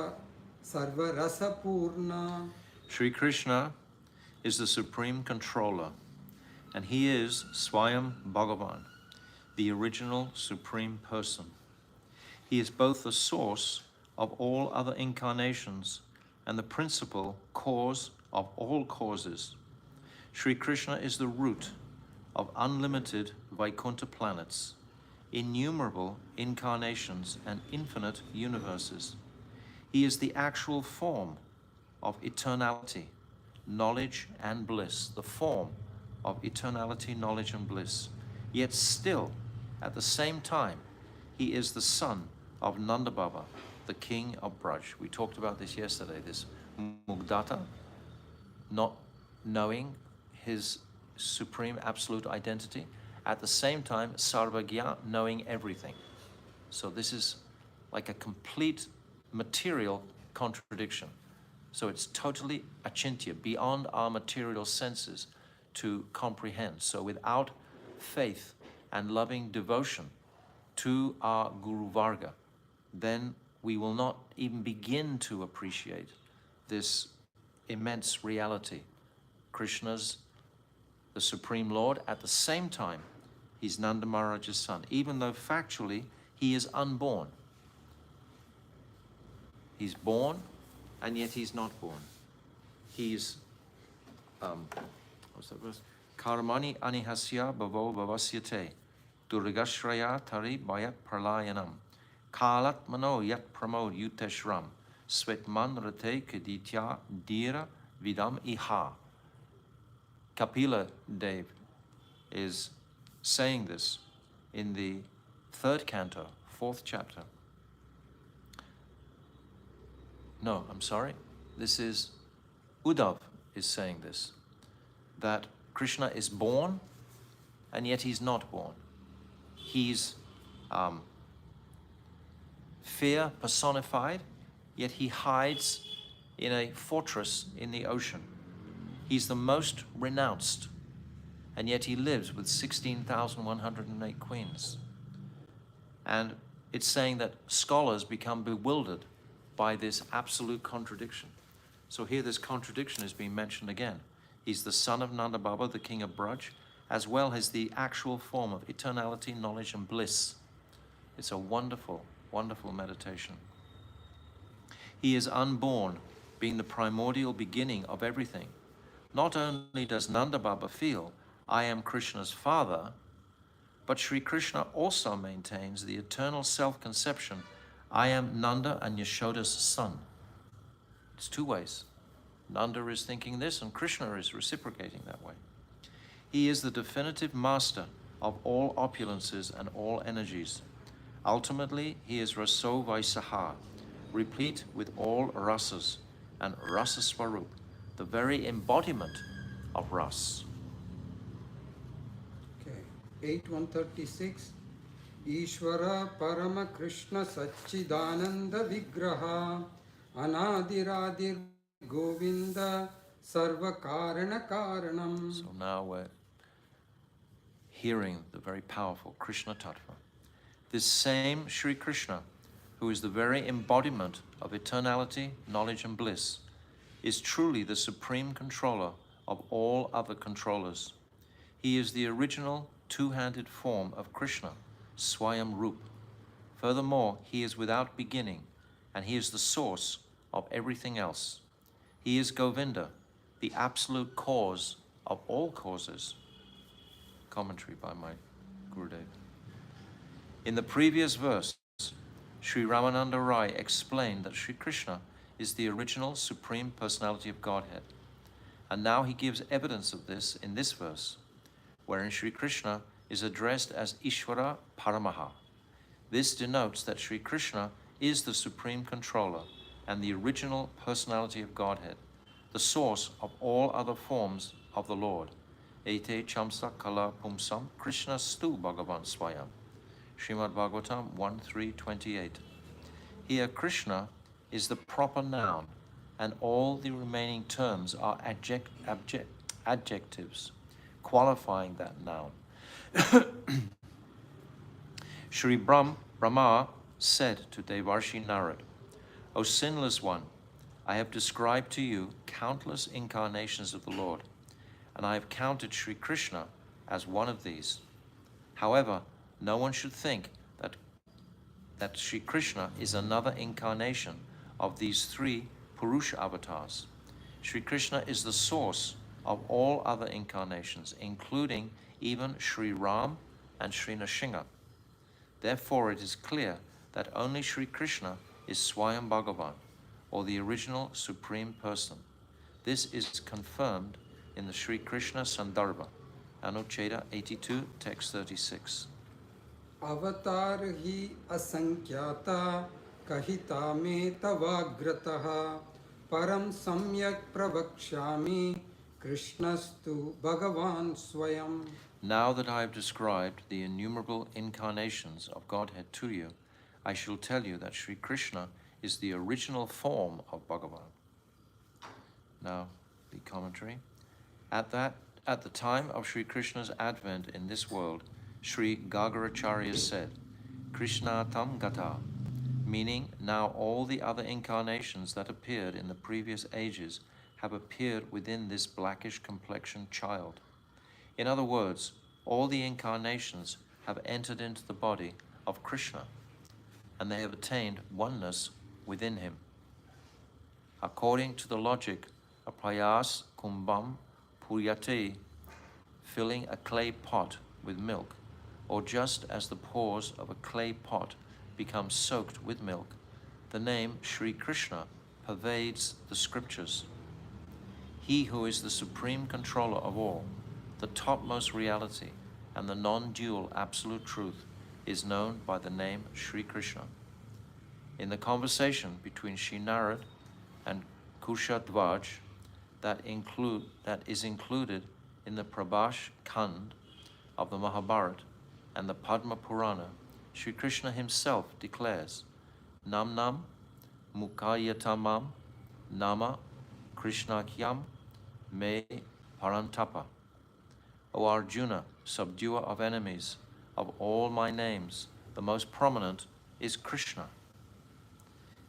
सर्व रस पूर्णा. Sri Krishna is the supreme controller, and he is Swayam Bhagavan, the original supreme person. He is both the source of all other incarnations and the principal cause of all causes. Sri Krishna is the root of unlimited Vaikuntha planets, innumerable incarnations, and infinite universes. He is the actual form of eternality, knowledge, and bliss, the form of eternality, knowledge, and bliss. Yet still, at the same time, he is the son of Nanda Baba, the king of Braj. We talked about this yesterday, this Mugdata, not knowing his supreme absolute identity, at the same time, Sarvagya, knowing everything. So this is like a complete material contradiction. So it's totally achintya, beyond our material senses to comprehend. So without faith and loving devotion to our Guru Varga, then we will not even begin to appreciate this immense reality. Krishna's the Supreme Lord. At the same time, he's Nanda Maharaj's son, even though factually he is unborn. He's born, and yet he's not born. He's, what's that verse? Karmani anihasya bhavo bhavasyate, durgashraya tari bayat pralayanam, kalat mano yat pramod yuteshram, svetman rate keditya dira vidam iha. Kapila Dev is saying this in the 3rd canto, 4th chapter. No, I'm sorry. This is Uddhav is saying this, that Krishna is born and yet he's not born. He's fear personified, yet he hides in a fortress in the ocean. He's the most renounced, and yet he lives with 16,108 queens. And it's saying that scholars become bewildered by this absolute contradiction. So here this contradiction is being mentioned again. He's the son of Nanda Baba, the king of Braj, as well as the actual form of eternality, knowledge, and bliss. It's a wonderful, wonderful meditation. He is unborn, being the primordial beginning of everything. Not only does Nanda Baba feel, I am Krishna's father, but Sri Krishna also maintains the eternal self-conception, I am Nanda and Yashoda's son. It's two ways. Nanda is thinking this and Krishna is reciprocating that way. He is the definitive master of all opulences and all energies. Ultimately, he is Raso Vaisaha, replete with all rasas and rasa swarup, the very embodiment of ras. Okay, 8136. Ishvara Parama Krishna Satchidananda Vigraha Anadiradir Govinda Sarva Karana Karanam. So now we're hearing the very powerful Krishna Tattva. This same Sri Krishna, who is the very embodiment of eternality, knowledge, and bliss, is truly the supreme controller of all other controllers. He is the original two-handed form of Krishna, Swayam Rup. Furthermore, he is without beginning, and he is the source of everything else. He is Govinda, the absolute cause of all causes. Commentary by my Gurudev. In the previous verse, Sri Ramananda Rai explained that Sri Krishna is the original Supreme Personality of Godhead. And now he gives evidence of this in this verse, wherein Sri Krishna is addressed as Ishvara Paramaha. This denotes that Sri Krishna is the Supreme Controller and the original Personality of Godhead. the source of all other forms of the Lord. Ete chamsa kala pumsam Krishna stu Bhagavan Swayam. Srimad Bhagavatam 1.3.28. Here Krishna is the proper noun, and all the remaining terms are adjectives qualifying that noun. Shri Brahma said to Devarshi Narad, O sinless one, I have described to you countless incarnations of the Lord, and I have counted Shri Krishna as one of these. However, no one should think that Shri Krishna is another incarnation of these three Purusha avatars. Shri Krishna is the source of all other incarnations, including even Shri Ram and Shri Nrsimha. Therefore, it is clear that only Shri Krishna is Swayam Bhagavan, or the original Supreme Person. This is confirmed in the Shri Krishna Sandarbha, Anucheda 82, text 36. अवतार ही असंख्याता कहिता में तवाग्रतः परम सम्यक प्रवक्ष्यामि कृष्णस्तु भगवान स्वयं. Now that I have described the innumerable incarnations of Godhead to you, I shall tell you that Sri Krishna is the original form of Bhagavan. Now, the commentary. At the time of Sri Krishna's advent in this world, Sri Gagaracharya said, Krishna tam gata, meaning now all the other incarnations that appeared in the previous ages have appeared within this blackish complexioned child. In other words, all the incarnations have entered into the body of Krishna, and they have attained oneness within him. According to the logic of prayas kumbham puriyate, filling a clay pot with milk, or just as the pores of a clay pot become soaked with milk, the name Sri Krishna pervades the scriptures. He who is the supreme controller of all, the topmost reality, and the non-dual absolute truth is known by the name Sri Krishna. In the conversation between Shri Narad and Kushadvaj that is included in the Prabhash Khand of the Mahabharata and the Padma Purana, Sri Krishna himself declares, Nam Nam Mukayatamam Nama Krishnakyam Me Parantapa. O Arjuna, subduer of enemies, of all my names, the most prominent is Krishna.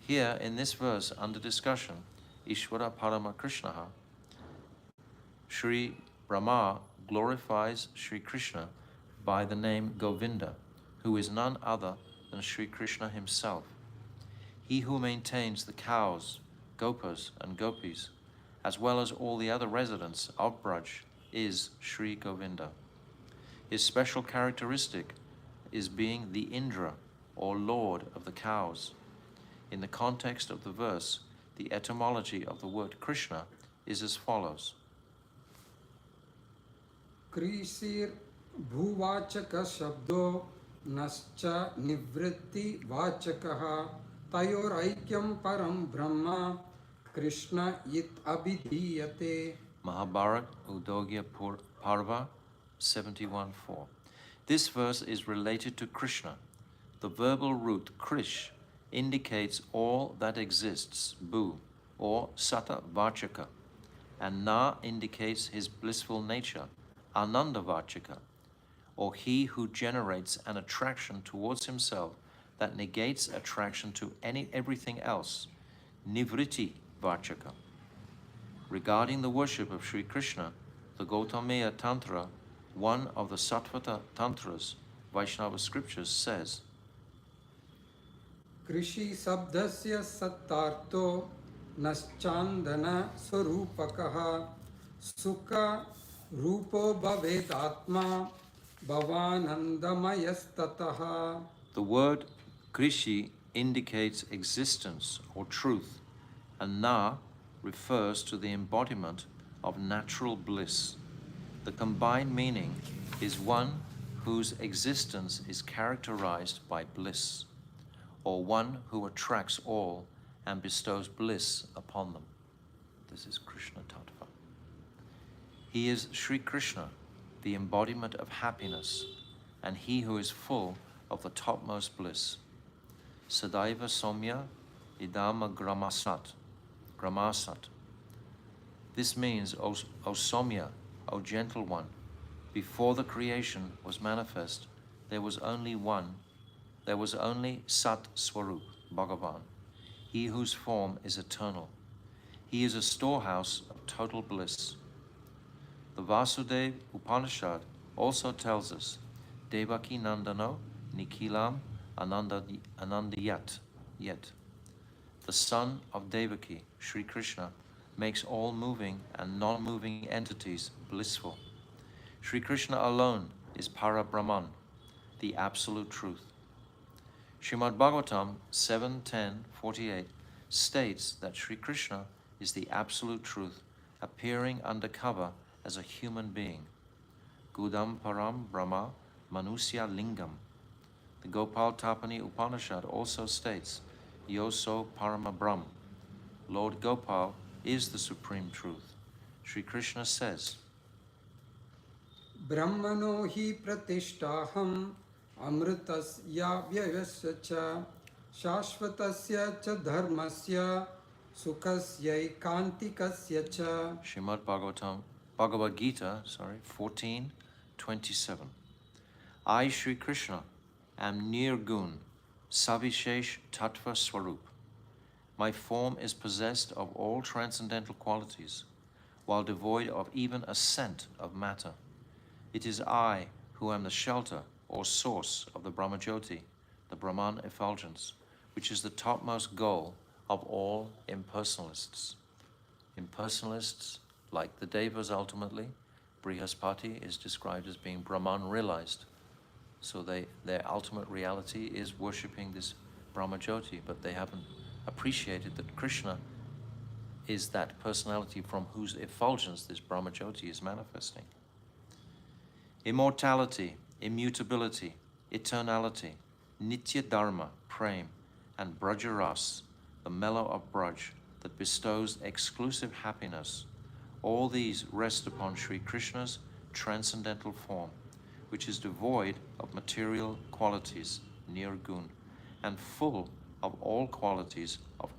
Here in this verse under discussion, Ishvara Parama Krishnaha, Sri Brahma glorifies Sri Krishna by the name Govinda, who is none other than Sri Krishna himself. He who maintains the cows, gopas and gopis, as well as all the other residents of Braj, is Sri Govinda. His special characteristic is being the Indra, or Lord of the cows. In the context of the verse, the etymology of the word Krishna is as follows. Krishir bhuvachaka shabdo nascha nivritti vachakaha tayor aikyam param brahma Krishna yit abhidhiyate. Mahabharat Udogya Parva 71.4. This verse is related to Krishna. The verbal root krish indicates all that exists, bhu, or sata vachaka, and na indicates his blissful nature, ananda vachaka, or he who generates an attraction towards himself that negates attraction to everything else, nivritti vachaka. Regarding the worship of Sri Krishna, the Gautameya Tantra, one of the Sattvata Tantras, Vaishnava scriptures, says, Krishi sabdasya sattarto naschandana swarupakaha sukha rupo bhavedatma bhavanandamayastataha. The word Krishi indicates existence or truth, and Na refers to the embodiment of natural bliss. The combined meaning is one whose existence is characterized by bliss, or one who attracts all and bestows bliss upon them. This is Krishna Tattva. He is Sri Krishna, the embodiment of happiness, and he who is full of the topmost bliss. Sadaiva Somya Idama Gramasat. This means, O Somya, O gentle one, before the creation was manifest, there was only Sat Swarup, Bhagavan, he whose form is eternal. He is a storehouse of total bliss. The Vasudev Upanishad also tells us, Devaki Nandano Nikilam Anandayat. The son of Devaki, Sri Krishna, makes all moving and non-moving entities blissful. Sri Krishna alone is Para Brahman, the absolute truth. Srimad Bhagavatam 7.10.48 states that Sri Krishna is the absolute truth, appearing undercover as a human being. Gudam Param Brahma Manusya Lingam. The Gopal Tapani Upanishad also states, Yoso Parama Brahm. Lord Gopal is the supreme truth. Sri Krishna says, Brahmano hi pratishtaham amritasya vyayasya cha shashvatasya cha dharmasya sukhasya kantikasya cha. Srimad Bhagavad Gita, 14:27. I, Sri Krishna, am Nirgun, Savishesh Tattva Swarup. My form is possessed of all transcendental qualities, while devoid of even a scent of matter. It is I who am the shelter or source of the Brahmajyoti, the Brahman effulgence, which is the topmost goal of all impersonalists. Impersonalists, like the Devas ultimately, Brihaspati is described as being Brahman realized. So their ultimate reality is worshipping this Brahmajyoti, but they haven't appreciated that Krishna is that personality from whose effulgence this Brahmajyoti is manifesting. Immortality, immutability, eternality, Nitya Dharma, Prem, and Brajaras, the mellow of Braj that bestows exclusive happiness, all these rest upon Sri Krishna's transcendental form, which is devoid of material qualities, nirgun, and full of all qualities of,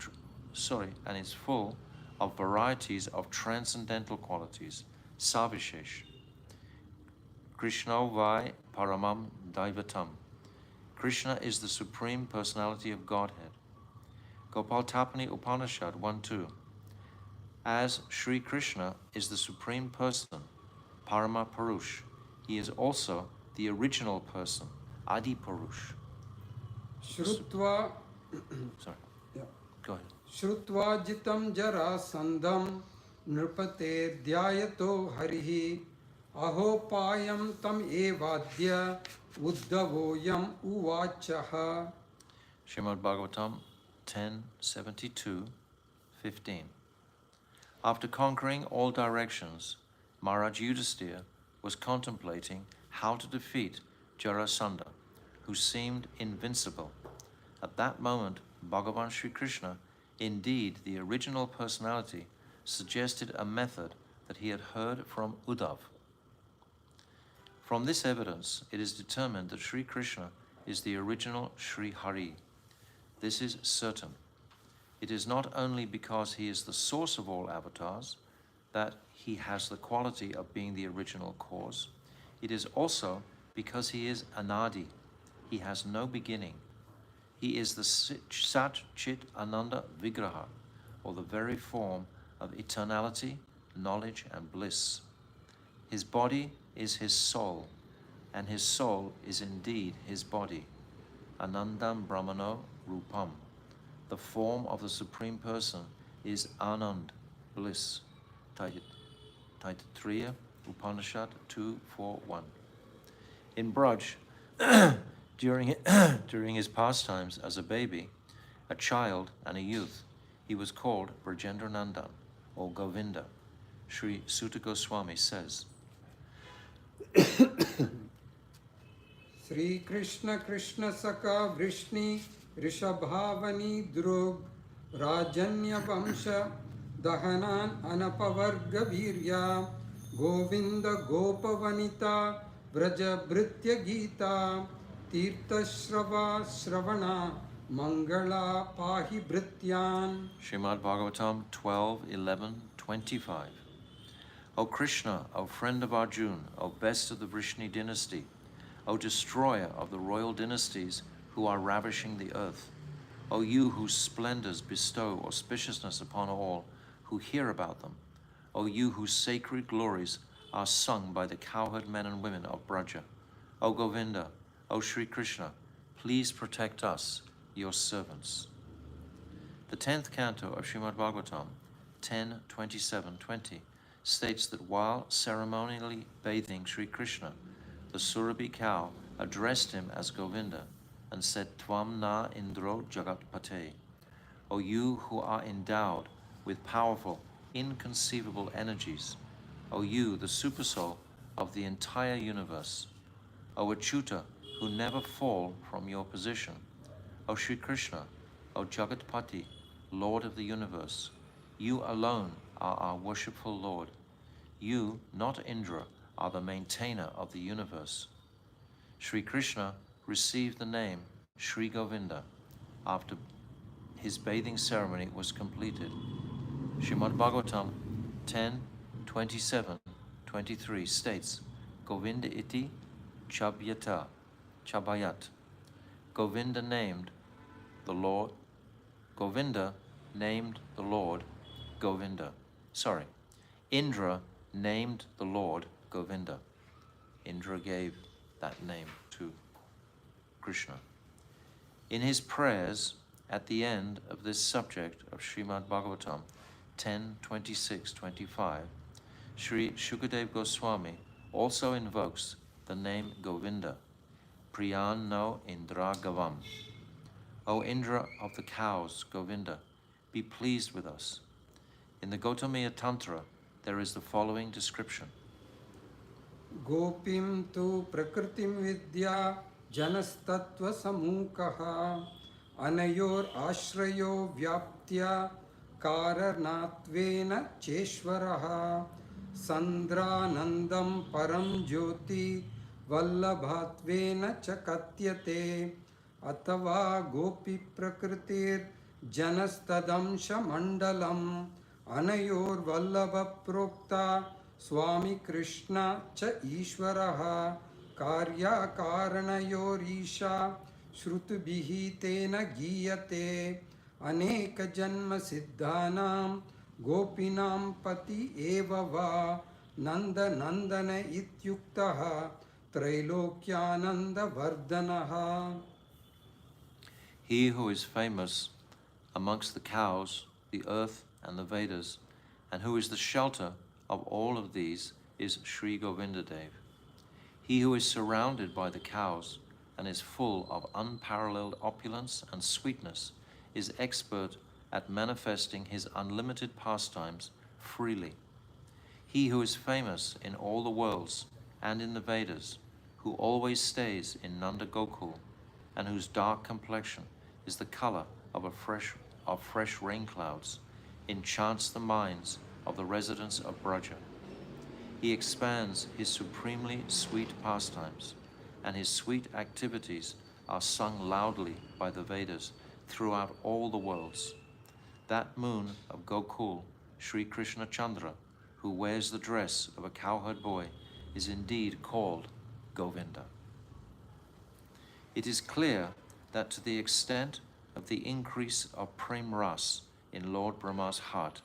and is full of varieties of transcendental qualities, savishesh. Krishna vai paramam daivatam. Krishna is the supreme personality of Godhead. Gopal Tapani Upanishad 1.2. As Sri Krishna is the supreme person, Parama Purush, he is also the original person, Adi Purush. Shrutva Sorry. Yeah. Go ahead. Shrutva jitam jara sandam nrpate dhyayato harihi aho payam tam evadya uddhavoyam uvachaha. Srimad Bhagavatam 10.72.15. After conquering all directions, Maharaj Yudhisthira was contemplating how to defeat Jarasandha, who seemed invincible. At that moment, Bhagavan Sri Krishna, indeed the original personality, suggested a method that he had heard from Uddhav. From this evidence, it is determined that Sri Krishna is the original Sri Hari. This is certain. It is not only because he is the source of all avatars that he has the quality of being the original cause. It is also because he is Anadi. He has no beginning. He is the Sat Chit Ananda Vigraha, or the very form of eternality, knowledge, and bliss. His body is his soul, and his soul is indeed his body. Anandam Brahmano Rupam. The form of the Supreme Person is Anand, bliss. Taittiriya Upanishad 2.4.1. In Braj, during his pastimes as a baby, a child, and a youth, he was called Brajendra Nandan, or Govinda. Sri Sutta Goswami says, Sri Krishna Krishna Saka Vrishni Rishabhavani Drug Rajanya Vamsha दहनान् अनपवर्गवीर्या Govind गोपवनिता व्रजभृत्य Gita तीर्थश्रवा श्रवणा मङ्गला पाहि भृत्यान्. Srimad Bhagavatam 12:11-25. O Krishna, O friend of Arjuna, O best of the Vrishni dynasty, O destroyer of the royal dynasties who are ravishing the earth, O you whose splendors bestow auspiciousness upon all who hear about them, O you whose sacred glories are sung by the cowherd men and women of Braja, O Govinda, O Sri Krishna, please protect us, your servants. The 10th canto of Srimad Bhagavatam, 10:27-20, states that while ceremonially bathing Sri Krishna, the Surabhi cow addressed him as Govinda and said, Tvam na Indro Jagatpate, O you who are endowed with powerful, inconceivable energies, O you, the supersoul of the entire universe, O Achyuta, who never fall from your position, O Sri Krishna, O Jagatpati, Lord of the universe, you alone are our worshipful Lord. You, not Indra, are the maintainer of the universe. Sri Krishna received the name Sri Govinda after his bathing ceremony was completed. Srimad Bhagavatam 10:27-23 states, Govinda iti chabayat. Govinda named the Lord Govinda. Indra named the Lord Govinda. Indra gave that name to Krishna. In his prayers at the end of this subject of Srimad Bhagavatam 10:26-25, Sri Shukadev Goswami also invokes the name Govinda, Priyan no Indra Gavam. O Indra of the cows, Govinda, be pleased with us. In the Gautamiya Tantra, there is the following description. Gopim tu prakritim vidya janastattva samukaha anayor ashrayo vyaptya karanatvena cheshwaraha sandranandam param jyoti vallabhatvena cha katyate atava gopi prakritir janastadamsha mandalam anayor vallabha prokta Swami Krishna cha Ishvaraha Karya Karanayorisha Shrutubhihi tena giyate Aneka Janma Siddhanam Gopinam Pati eva va Nanda Nandana Ityuktaha Trailokyananda Vardhanaha. He who is famous amongst the cows, the earth, and the Vedas, and who is the shelter of all of these is Sri Govinda Dev. He who is surrounded by the cows and is full of unparalleled opulence and sweetness is expert at manifesting his unlimited pastimes freely. He who is famous in all the worlds and in the Vedas, who always stays in Nanda Gokul, and whose dark complexion is the color of fresh rain clouds, enchants the minds of the residents of Braja. He expands his supremely sweet pastimes, and his sweet activities are sung loudly by the Vedas throughout all the worlds. That moon of Gokul, Sri Krishna Chandra, who wears the dress of a cowherd boy, is indeed called Govinda. It is clear that to the extent of the increase of Prem Ras in Lord Brahma's heart,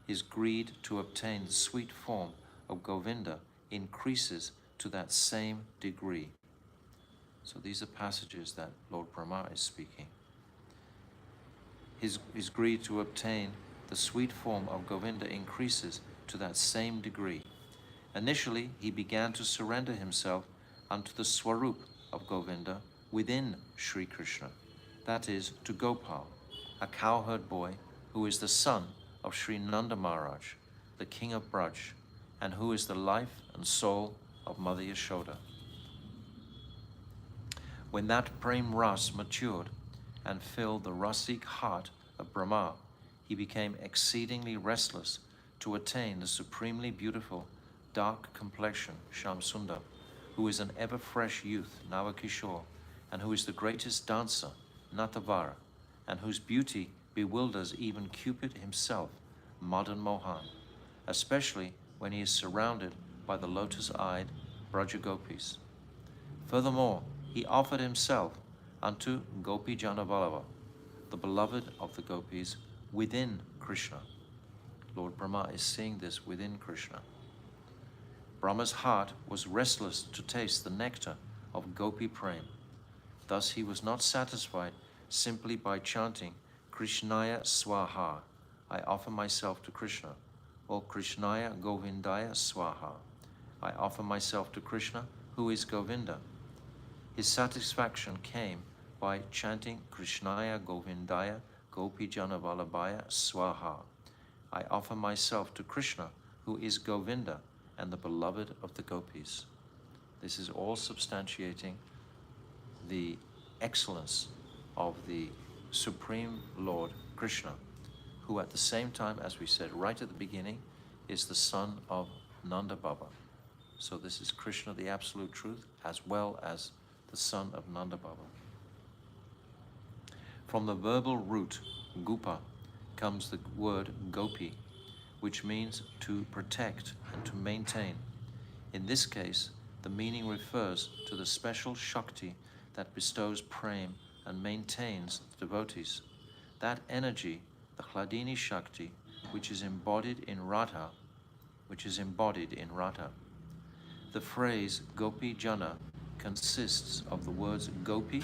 his greed to obtain the sweet form of Govinda increases to that same degree. So these are passages that Lord Brahma is speaking. His greed to obtain the sweet form of Govinda increases to that same degree. Initially, he began to surrender himself unto the Swarup of Govinda within Sri Krishna, that is, to Gopal, a cowherd boy who is the son of Sri Nanda Maharaj, the king of Braj, and who is the life and soul of Mother Yashoda. When that Prem Ras matured and filled the Rasik heart of Brahma, he became exceedingly restless to attain the supremely beautiful, dark complexion Shamsundar, who is an ever-fresh youth, Navakishore, and who is the greatest dancer, Natavara, and whose beauty bewilders even Cupid himself, Madan Mohan, especially when he is surrounded by the lotus-eyed Brajagopis. Furthermore, he offered himself unto Gopi Janavalava, the beloved of the gopis, within Krishna. Lord Brahma is seeing this within Krishna. Brahma's heart was restless to taste the nectar of Gopi Prem. Thus he was not satisfied simply by chanting Krishnaya Swaha, I offer myself to Krishna, or Krishnaya Govindaya Swaha, I offer myself to Krishna, who is Govinda. His satisfaction came by chanting Krishnaya Govindaya Gopi Janavalabhaya Swaha, I offer myself to Krishna, who is Govinda and the beloved of the gopis. This is all substantiating the excellence of the Supreme Lord Krishna, who at the same time, as we said right at the beginning, is the son of Nanda Baba. So this is Krishna, the absolute truth, as well as the son of Nanda Baba. From the verbal root, gupa, comes the word gopi, which means to protect and to maintain. In this case, the meaning refers to the special Shakti that bestows prem and maintains the devotees. That energy, the Hladini Shakti, which is embodied in Radha. The phrase Gopi Jana consists of the words Gopi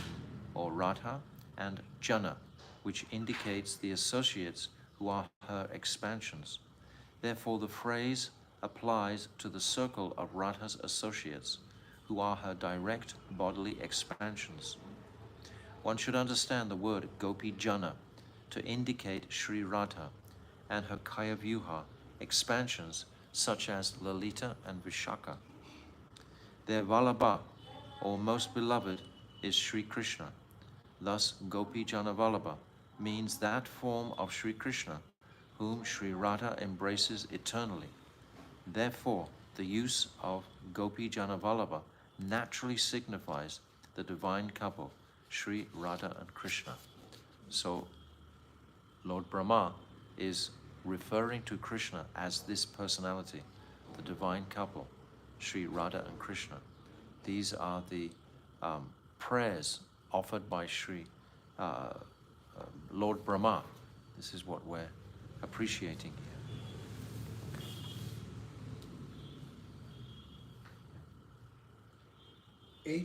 or Radha and Jana, which indicates the associates who are her expansions. Therefore, the phrase applies to the circle of Radha's associates, who are her direct bodily expansions. One should understand the word Gopi Jana to indicate Sri Radha and her Kaya Vyuha expansions such as Lalita and Vishaka. Their Vallabha, or most beloved, is Sri Krishna. Thus, Gopi Jana Vallabha means that form of Sri Krishna whom Sri Radha embraces eternally. Therefore, the use of Gopi Jana Vallabha naturally signifies the divine couple, Sri Radha and Krishna. So, Lord Brahma is referring to Krishna as this personality, the divine couple, Sri Radha and Krishna. These are the prayers offered by Lord Brahma. This is what we're appreciating here.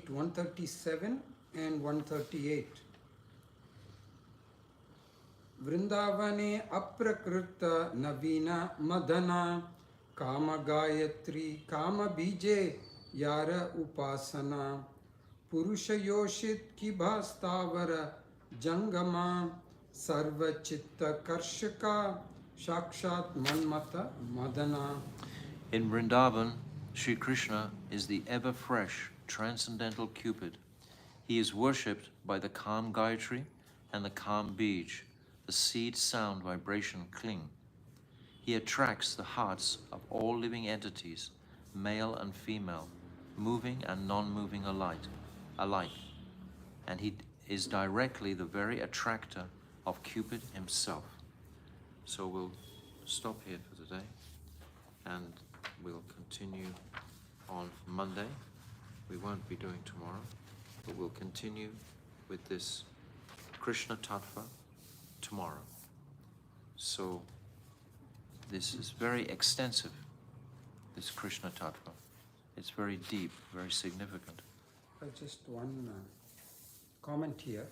137 and 138. Vrindavane aprakrita navina madana kama gayatri kama bije yara upasana purusha yoshit kibhastavara jangama sarva chitta karshaka shakshat manmata madana. In Vrindavan, Sri Krishna is the ever-fresh, transcendental Cupid. He is worshipped by the calm Gayatri and the calm Bij, the seed sound vibration Kling. He attracts the hearts of all living entities, male and female, moving and non-moving alike, and he is directly the very attractor of Cupid himself. So we'll stop here for today, and we'll continue on Monday. We won't be doing tomorrow, but we'll continue with this Krishna Tattva tomorrow. So this is very extensive, this Krishna Tattva. It's very deep, very significant. Just one comment here.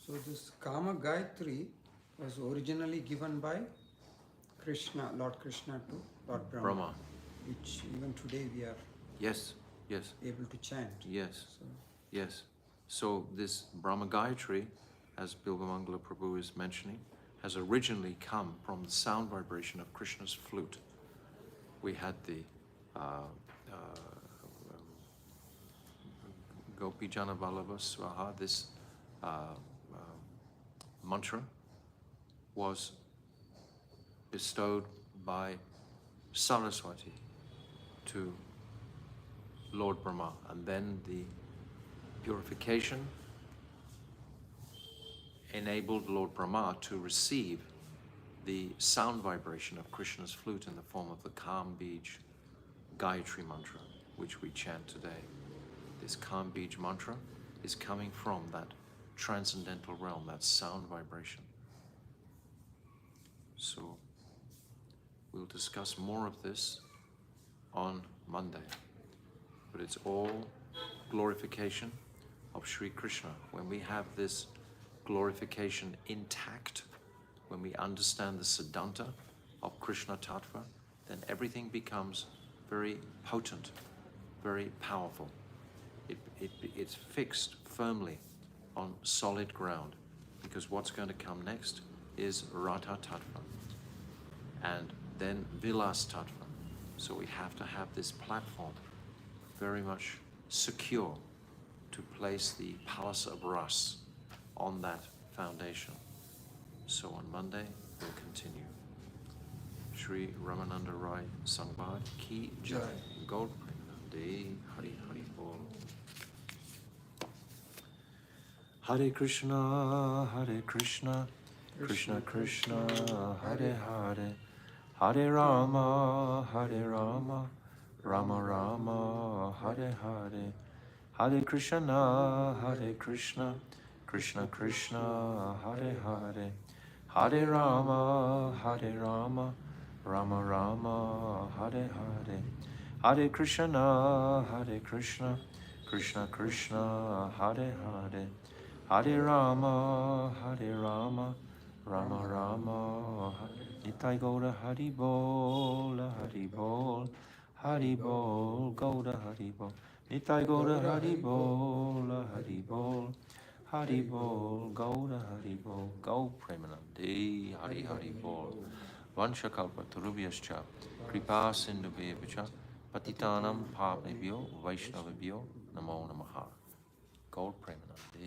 So this Kama Gayatri was originally given by Krishna, Lord Krishna to Lord Brahma, which even today we are Yes. able to chant. Yes. So, Yes. So this Brahma Gayatri, as Bilvamangala Prabhu is mentioning, has originally come from the sound vibration of Krishna's flute. We had the Gopi Jana Vallabha Swaha, this mantra was bestowed by Saraswati to Lord Brahma, and then the purification enabled Lord Brahma to receive the sound vibration of Krishna's flute in the form of the Kam Bij Gayatri mantra, which we chant today. This Kam Bij mantra is coming from that transcendental realm, that sound vibration. So we'll discuss more of this on Monday, but it's all glorification of Sri Krishna. When we have this glorification intact, when we understand the Siddhanta of Krishna Tattva, then everything becomes very potent, very powerful. It's fixed firmly on solid ground, because what's going to come next is Radha Tattva, and then Vilas Tattva. So we have to have this platform very much secure to place the palace of Ras on that foundation. So on Monday, we'll continue. Shri Ramananda Rai Samvada Ki Jai. Gaur Premanande. Hari Hari Bol. Hare Krishna, Krishna Krishna, Hare Hare, Hare Rama, Rama Rama, Hare Hare, Hare Krishna, Krishna Krishna, Hare Hare, Hare Rama, Rama Rama, Hare Hare, Hare Krishna, Krishna Krishna, Hare Hare, Hare Rama, Rama Rama, Nitai Gaura Hari Bol, Hari Bol, Hari Bol, Gaura Hari Bol, Nitai Gaura Hari Bol, Hari Bol, Hari Bol, Gaura Hari Bol, Gau Premanande, Hari Hari Bol, Vanshakalpa Turubhyascha, Kripa Sindhubhyacha, Patitanam Pavnebhyo, Vaishnavabhyo, Namo Namaha, Gau Premanande.